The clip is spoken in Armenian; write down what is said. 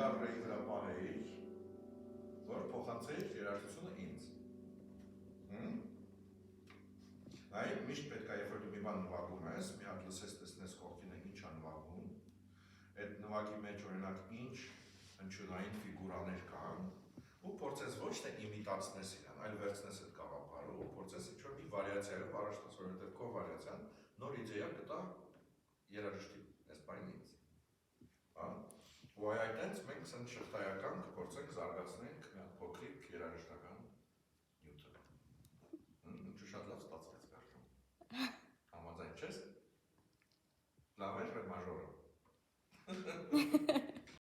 գարբրեի վրա պահեիր, որ փոխանցեիր երաժշտությունը ինձ։ Այ միշտ պետք է, երբ որ դու մի բան նվագում ես, մի հատ լսես, տեսնես կողքին է ինչ է նվագում, այդ նվագի մեջ օրինակ ինչ հնչյունային ֆիգուրաներ կան, ու փորձես ոչ թե իմիտացնես իրան, այլ վերցնես այդ գաղափարը ու փորձես ինչ-որ մի վարիացիայով առաջնաս, որովհետև քո վարիացիան նոր իդեա կտա երաժշտի այս բանին ինձ։ Ու այդտենց մենք սենց շղթայական կփորձենք զարգացնենք փոքրիկ երաժշտական նյութը։ Ինչու շատ լավ ստացվեց վերջում։ Համաձայն չես։ Լավ էր մաժորը։